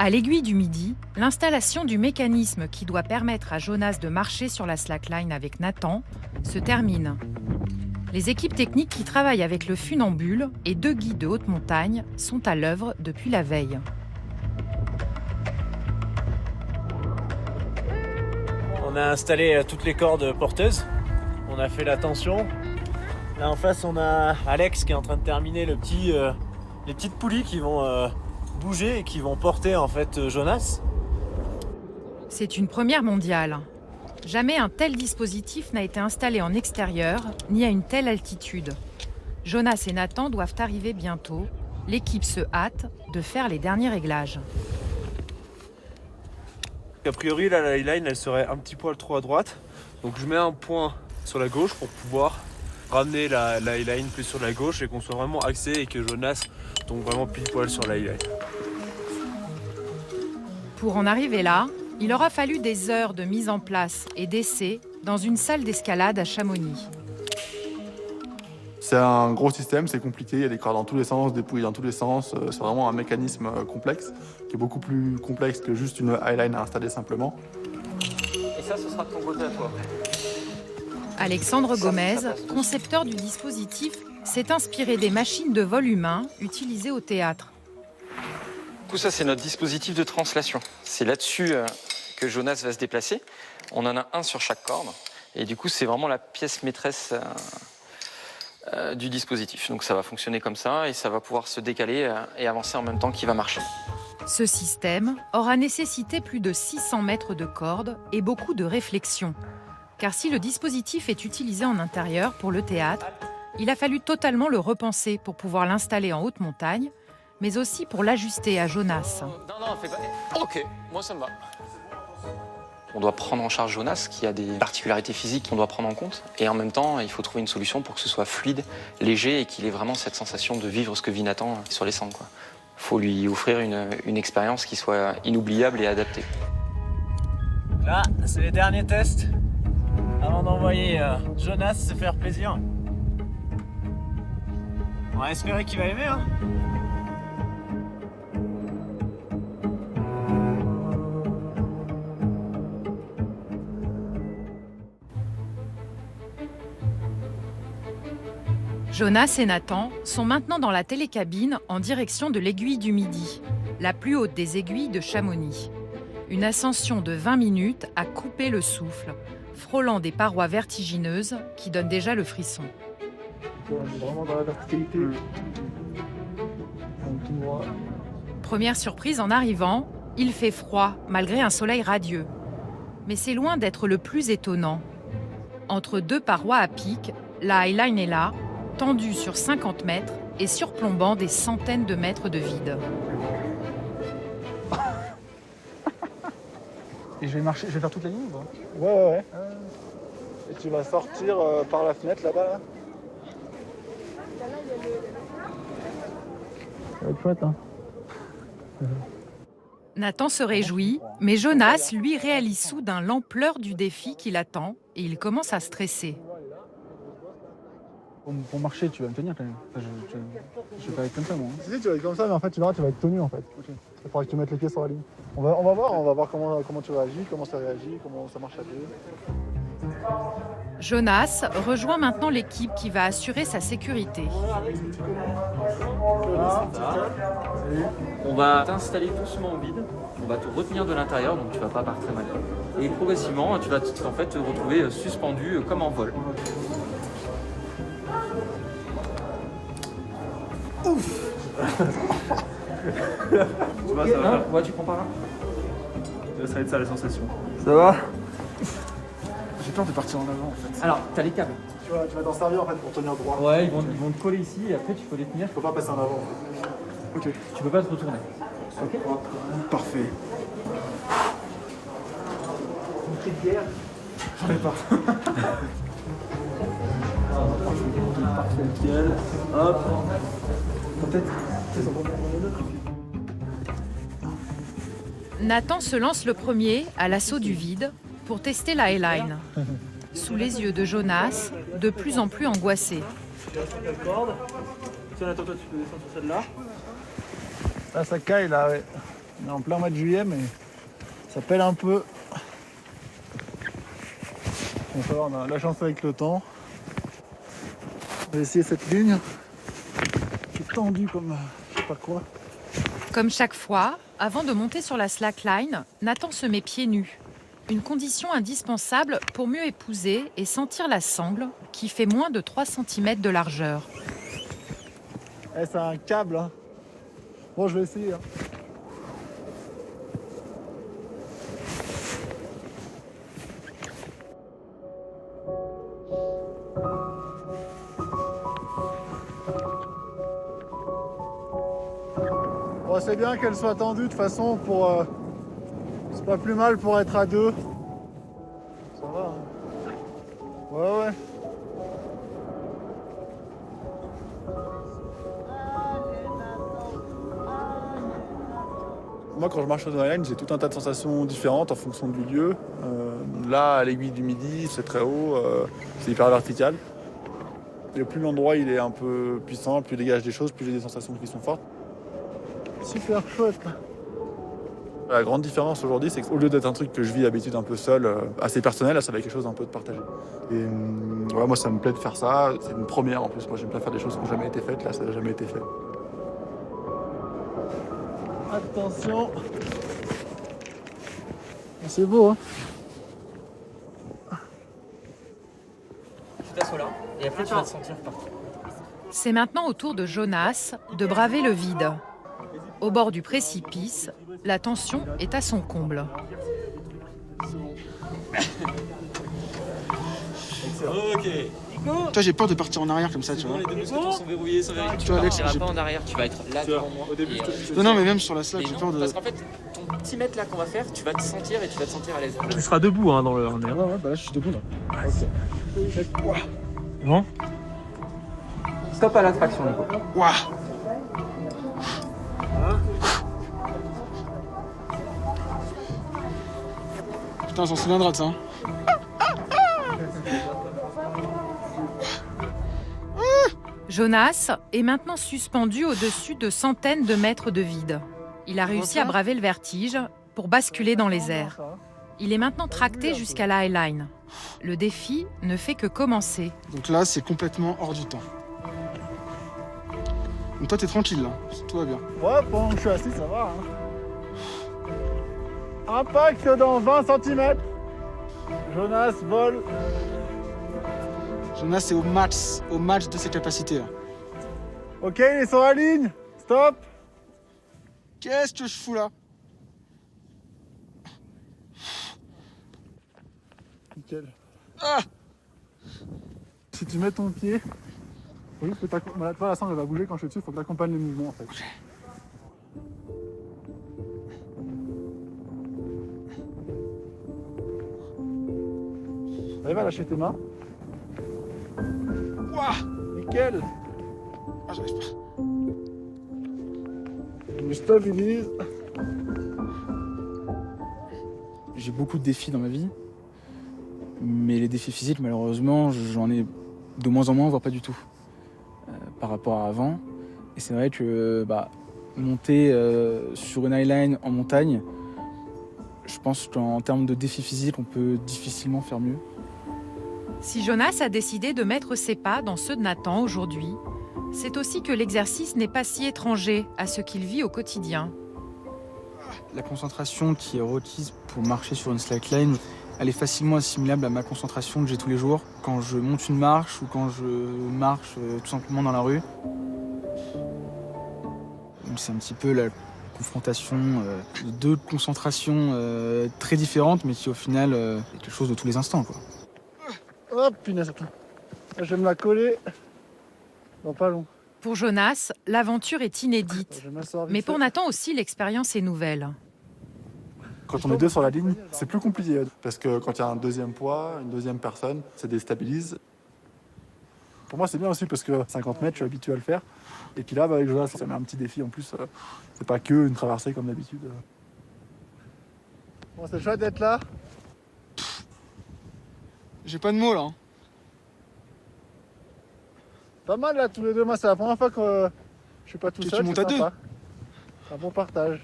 À l'aiguille du Midi, l'installation du mécanisme qui doit permettre à Jonas de marcher sur la slackline avec Nathan se termine. Les équipes techniques qui travaillent avec le funambule et 2 guides de haute montagne sont à l'œuvre depuis la veille. On a installé toutes les cordes porteuses, on a fait la tension. Là en face on a Alex qui est en train de terminer les petites poulies qui vont bouger et qui vont porter en fait Jonas. C'est une première mondiale. Jamais un tel dispositif n'a été installé en extérieur, ni à une telle altitude. Jonas et Nathan doivent arriver bientôt. L'équipe se hâte de faire les derniers réglages. A priori, la highline, elle serait un petit poil trop à droite. Donc je mets un point sur la gauche pour pouvoir ramener la highline plus sur la gauche et qu'on soit vraiment axé et que Jonas tombe vraiment pile poil sur la highline. Pour en arriver là, il aura fallu des heures de mise en place et d'essais dans une salle d'escalade à Chamonix. C'est un gros système, c'est compliqué, il y a des cordes dans tous les sens, des poulies dans tous les sens. C'est vraiment un mécanisme complexe, qui est beaucoup plus complexe que juste une highline à installer simplement. Et ça, ce sera de ton côté à toi. Alexandre Gomez, concepteur du dispositif, s'est inspiré des machines de vol humain utilisées au théâtre. Tout ça, c'est notre dispositif de translation. C'est là-dessus que Jonas va se déplacer. On en a un sur chaque corde. Et du coup, c'est vraiment la pièce maîtresse du dispositif. Donc ça va fonctionner comme ça et ça va pouvoir se décaler et avancer en même temps qu'il va marcher. Ce système aura nécessité plus de 600 mètres de corde et beaucoup de réflexion. Car si le dispositif est utilisé en intérieur pour le théâtre, il a fallu totalement le repenser pour pouvoir l'installer en haute montagne, mais aussi pour l'ajuster à Jonas. Non, fais pas... Ok, moi ça me va. On doit prendre en charge Jonas, qui a des particularités physiques qu'on doit prendre en compte. Et en même temps, il faut trouver une solution pour que ce soit fluide, léger et qu'il ait vraiment cette sensation de vivre ce que vit Nathan sur les cendres. Il faut lui offrir une expérience qui soit inoubliable et adaptée. Là, c'est les derniers tests avant d'envoyer Jonas se faire plaisir. On va espérer qu'il va aimer, hein. Jonas et Nathan sont maintenant dans la télécabine en direction de l'aiguille du Midi, la plus haute des aiguilles de Chamonix. Une ascension de 20 minutes à couper le souffle, frôlant des parois vertigineuses qui donnent déjà le frisson. On est vraiment dans la verticalité. Première surprise en arrivant, il fait froid malgré un soleil radieux. Mais c'est loin d'être le plus étonnant. Entre 2 parois à pic, la highline est là, tendue sur 50 mètres et surplombant des centaines de mètres de vide. Et je vais faire toute la ligne ou pas ? Ouais. Et tu vas sortir par la fenêtre là-bas là. Ça va être chouette, hein. Nathan se réjouit, mais Jonas, lui, réalise soudain l'ampleur du défi qui l'attend et il commence à stresser. Pour marcher, tu vas me tenir quand même. Enfin, je vais pas être comme ça, moi. Si, tu vas être comme ça, mais en fait, tu verras, tu vas être tenu en fait. Okay. Il faudra que tu mettes les pieds sur la ligne. On va voir comment tu réagis, comment ça réagit, comment ça marche à deux. Jonas rejoint maintenant l'équipe qui va assurer sa sécurité. On va t'installer doucement au vide. On va te retenir de l'intérieur, donc tu vas pas partir mal. Et progressivement, tu vas en fait te retrouver suspendu comme en vol. Ouf. Tu vois, ça va faire. Ouais, tu prends par là. Ça va être ça la sensation. Ça va ? J'ai peur de partir en avant en fait. Alors, t'as les câbles. Tu vas t'en servir en fait pour tenir droit. Ouais, ils vont te coller ici et après tu peux les tenir. Faut pas passer en avant. Ok. Tu peux pas te retourner. Ok. Parfait. Une petite bière. J'en ai pas. Parfait, nickel. Hop. Peut-être. Nathan se lance le premier à l'assaut du vide pour tester la highline. Sous les yeux de Jonas, de plus en plus angoissé. Tiens, attends, toi tu peux descendre sur celle-là. Ah, ça caille là, ouais. On est en plein mois de juillet, mais ça pèle un peu. Bon, ça va, on a la chance avec le temps. On va essayer cette ligne qui est tendue comme je sais pas quoi. Comme chaque fois, avant de monter sur la slackline, Nathan se met pieds nus. Une condition indispensable pour mieux épouser et sentir la sangle qui fait moins de 3 cm de largeur. Eh, c'est un câble. Hein. Bon, je vais essayer. Hein. Bon, c'est bien qu'elle soit tendue de toute façon pour. C'est pas plus mal pour être à deux. Ça va. Hein. Ouais, ouais. Moi, quand je marche sur une highline, j'ai tout un tas de sensations différentes en fonction du lieu. Là, à l'aiguille du midi, c'est très haut, c'est hyper vertical. Et plus l'endroit il est un peu puissant, plus il dégage des choses, plus j'ai des sensations qui sont fortes. Super chouette. La grande différence aujourd'hui, c'est qu'au lieu d'être un truc que je vis d'habitude un peu seul, assez personnel, là, ça va être quelque chose d'un peu de partagé. Et ouais, moi, ça me plaît de faire ça. C'est une première en plus. Moi, j'aime bien faire des choses qui n'ont jamais été faites. Là, ça n'a jamais été fait. Attention. C'est beau, hein. Tu t'assois là et après tu vas te sentir partout. C'est maintenant au tour de Jonas de braver le vide. Au bord du précipice, la tension est à son comble. Ok. Toi, j'ai peur de partir en arrière comme ça, tu vois. Les deux mousquetons sont verrouillés, sont verrouillés. Tu vois, Alex, tu partiras j'ai- pas en arrière, tu vas être là devant moi. Au début, Et, je te Non, non, mais même sur la slack, et j'ai non, peur de. parce qu'en fait, ton petit mètre là qu'on va faire, tu vas te sentir et tu vas te sentir à l'aise. Tu seras debout hein, dans le. Ouais, ouais, bah là, je suis debout, là. Bon. Stop à l'attraction, Nico. Ouah. Putain, j'en souviendra de ça. Hein. Jonas est maintenant suspendu au-dessus de centaines de mètres de vide. Il a réussi à braver le vertige pour basculer dans les airs. Il est maintenant tracté jusqu'à la highline. Le défi ne fait que commencer. Donc là, c'est complètement hors du temps. Donc toi, t'es tranquille, là. Tout va bien. Ouais, pendant que je suis assis, ça va. Hein. Impact dans 20 cm. Jonas vole. Jonas est au match de ses capacités. Là. Ok, il est sur la ligne. Stop. Qu'est-ce que je fous là? Nickel. Ah! Si tu mets ton pied, faut juste que la sangle elle va bouger quand je suis dessus, il faut que tu accompagnes les mouvements en fait. Allez, va lâcher tes mains. Ouah! Nickel! Ah, j'arrive pas. Je me stabilise. J'ai beaucoup de défis dans ma vie, mais les défis physiques, malheureusement, j'en ai de moins en moins, voire pas du tout, par rapport à avant. Et c'est vrai que monter sur une highline en montagne, je pense qu'en termes de défis physiques, on peut difficilement faire mieux. Si Jonas a décidé de mettre ses pas dans ceux de Nathan aujourd'hui, c'est aussi que l'exercice n'est pas si étranger à ce qu'il vit au quotidien. La concentration qui est requise pour marcher sur une slackline, elle est facilement assimilable à ma concentration que j'ai tous les jours quand je monte une marche ou quand je marche tout simplement dans la rue. Donc c'est un petit peu la confrontation de deux concentrations très différentes, mais qui au final est quelque chose de tous les instants, quoi. Hop, punaise, attends. Je vais me la coller dans pas long. Pour Jonas, l'aventure est inédite. Mais pour Nathan aussi, l'expérience est nouvelle. Quand on est deux sur la ligne, c'est plus compliqué. Parce que quand il y a un deuxième poids, une deuxième personne, ça déstabilise. Pour moi, c'est bien aussi parce que 50 mètres, je suis habitué à le faire. Et puis là, avec Jonas, ça met un petit défi en plus. C'est pas que une traversée comme d'habitude. Bon, c'est chouette d'être là. J'ai pas de mots là. Pas mal là tous les deux. Moi, c'est la première fois que je suis pas tout seul. Tu montes à deux. C'est un bon partage.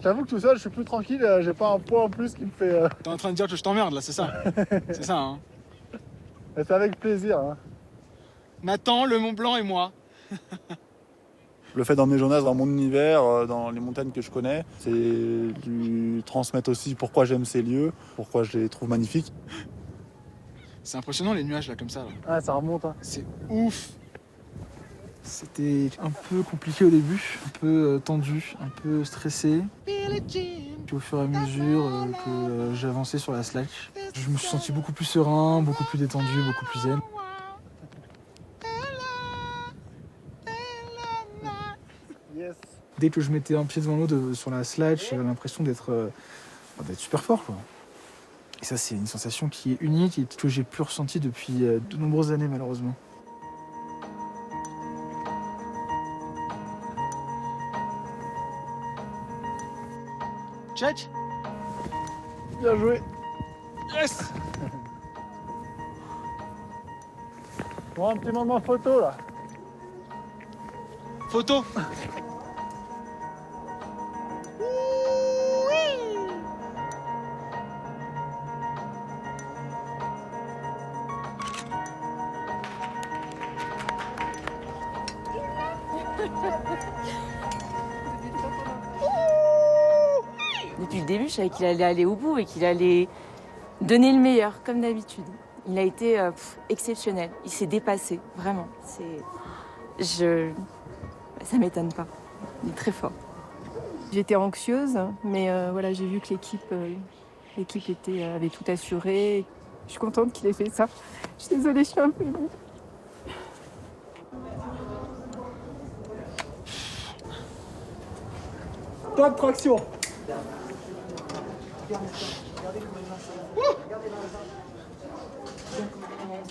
J'avoue que tout seul, je suis plus tranquille, j'ai pas un poids en plus qui me fait... T'es en train de dire que je t'emmerde là, c'est ça? C'est ça, hein? Mais c'est avec plaisir. Hein. Nathan, le Mont Blanc et moi. Le fait d'emmener Jonas dans mon univers, dans les montagnes que je connais, c'est lui transmettre aussi pourquoi j'aime ces lieux, pourquoi je les trouve magnifiques. C'est impressionnant les nuages là comme ça. Là. Ah, ça remonte. Hein. C'est ouf. C'était un peu compliqué au début, un peu tendu, un peu stressé. Puis au fur et à mesure que j'avançais sur la slack, je me suis senti beaucoup plus serein, beaucoup plus détendu, beaucoup plus zen. Yes. Dès que je mettais un pied devant l'autre sur la slack, j'avais l'impression d'être super fort, quoi. Et ça, c'est une sensation qui est unique et que j'ai plus ressentie depuis de nombreuses années, malheureusement. Check. Bien joué. Yes. Bon, un petit moment photo là. Photo. Depuis le début, je savais qu'il allait aller au bout et qu'il allait donner le meilleur, comme d'habitude. Il a été exceptionnel. Il s'est dépassé, vraiment. Ça m'étonne pas. Il est très fort. J'étais anxieuse, mais voilà, j'ai vu que l'équipe avait tout assuré. Je suis contente qu'il ait fait ça. Je suis désolée, je suis un peu émue. Pas de traction.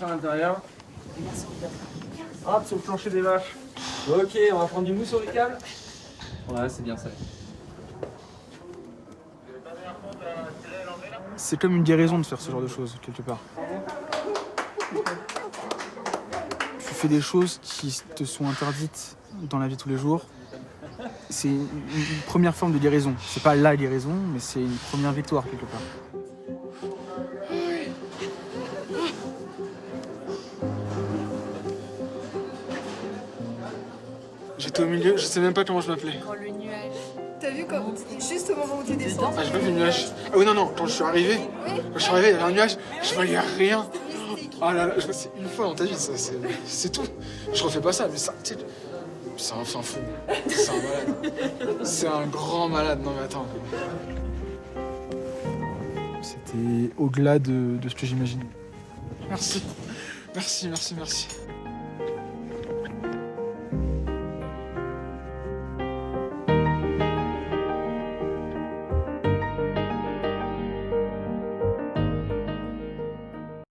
À l'intérieur. Hop, sur le plancher des vaches. Ok, on va prendre du mousse sur les câbles. Ouais, c'est bien ça. C'est comme une guérison de faire ce genre de choses, quelque part. Tu fais des choses qui te sont interdites dans la vie de tous les jours. C'est une première forme de guérison. C'est pas la guérison, mais c'est une première victoire, quelque part. J'étais au milieu, je sais même pas comment je m'appelais. Quand le nuage. T'as vu quand juste au moment où tu descends. Ah, j'ai pas vu le nuage. Ah oui, non, quand je suis arrivé, il y avait un nuage, je voyais rien. Ah là là, c'est une fois dans ta vie, ça, c'est tout. Je refais pas ça, mais ça, tu sais, c'est un fin fou. C'est un malade. C'est un grand malade, non mais attends. C'était au-delà de ce que j'imaginais. Merci. Merci.